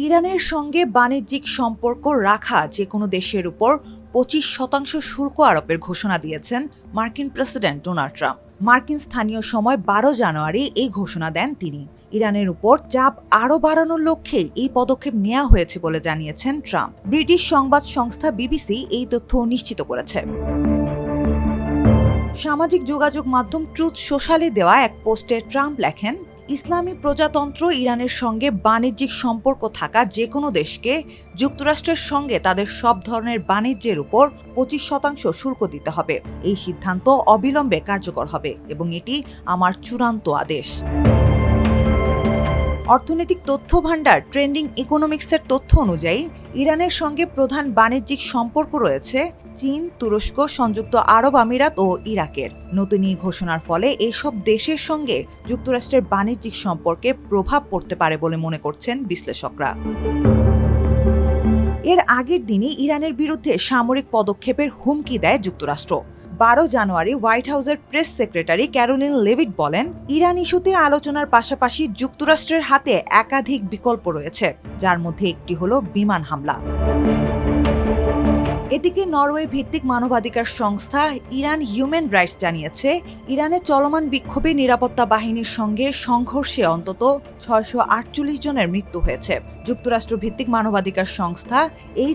ইরানের সঙ্গে বাণিজ্যিক সম্পর্ক রাখা যে কোনো দেশের উপর 25% শুল্ক আরোপের ঘোষণা দিয়েছেন মার্কিন প্রেসিডেন্ট ডোনাল্ড ট্রাম্প। মার্কিন স্থানীয় সময় 12 জানুয়ারি এই ঘোষণা দেন তিনি। ইরানের উপর চাপ আরও বাড়ানোর লক্ষ্যেই এই পদক্ষেপ নেওয়া হয়েছে বলে জানিয়েছেন ট্রাম্প। ব্রিটিশ সংবাদ সংস্থা বিবিসি এই তথ্য নিশ্চিত করেছে। সামাজিক যোগাযোগ মাধ্যম ট্রুথ সোশ্যালে দেওয়া এক পোস্টে ট্রাম্প লেখেন, ইসলামী প্রজাতন্ত্র ইরানের সঙ্গে বাণিজ্যিক সম্পর্ক থাকা যে কোনো দেশকে যুক্তরাষ্ট্রের সঙ্গে তাদের সব ধরনের বাণিজ্যের উপর 25% শুল্ক দিতে হবে। এই সিদ্ধান্ত অবিলম্বে কার্যকর হবে এবং এটি আমার চূড়ান্ত আদেশ। অর্থনৈতিক তথ্য ভান্ডার ট্রেন্ডিং ইকোনমিক্সের তথ্য অনুযায়ী ইরানের সঙ্গে প্রধান বাণিজ্যিক সম্পর্ক রয়েছে চীন, তুরস্ক, সংযুক্ত আরব আমিরাত ও ইরাকের। নতুন এই ঘোষণার ফলে এসব দেশের সঙ্গে যুক্তরাষ্ট্রের বাণিজ্যিক সম্পর্কে প্রভাব পড়তে পারে বলে মনে করছেন বিশ্লেষকরা। এর আগের দিনই ইরানের বিরুদ্ধে সামরিক পদক্ষেপের হুমকি দেয় যুক্তরাষ্ট্র। 12 জানুয়ারি হোয়াইট হাউসের প্রেস সেক্রেটারি ক্যারোলিন লেভিট বলেন, ইরান ইস্যুতে আলোচনার পাশাপাশি যুক্তরাষ্ট্রের হাতে একাধিক বিকল্প রয়েছে, যার মধ্যে একটি হলো বিমান হামলা। এদিকে নরওয়ে ভিত্তিক মানবাধিকার সংস্থা ইরান হিউম্যান রাইটস জানিয়েছে, ইরানের চলমান বিক্ষোভে নিরাপত্তা বাহিনীর সঙ্গে সংঘর্ষে অন্তত 648 জনের মৃত্যু হয়েছে। যুক্তরাষ্ট্র ভিত্তিক মানবাধিকার সংস্থা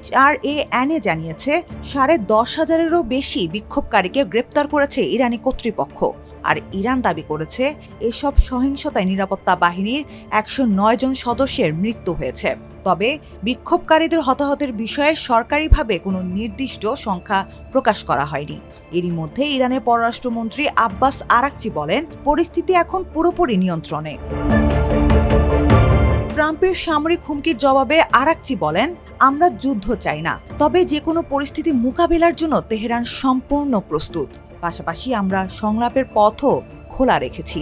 HRAN জানিয়েছে, 10,500-এরও বেশি বিক্ষোভকারীকে গ্রেপ্তার করেছে ইরানি কর্তৃপক্ষ। আর ইরান দাবি করেছে, এসব সহিংসতায় নিরাপত্তা বাহিনীর 109 জন সদস্যের মৃত্যু হয়েছে। তবে বিক্ষোভকারীদের হতাহতের বিষয়ে সরকারিভাবে কোনো নির্দিষ্ট সংখ্যা প্রকাশ করা হয়নি। এরই মধ্যে ইরানের পররাষ্ট্রমন্ত্রী আব্বাস আরাকচি বলেন, পরিস্থিতি এখন পুরোপুরি নিয়ন্ত্রণে। ট্রাম্পের সামরিক হুমকির জবাবে আরাকচি বলেন, আমরা যুদ্ধ চাই না, তবে যে কোনো পরিস্থিতি মোকাবেলার জন্য তেহরান সম্পূর্ণ প্রস্তুত। পাশাপাশি আমরা সংলাপের পথও খোলা রেখেছি।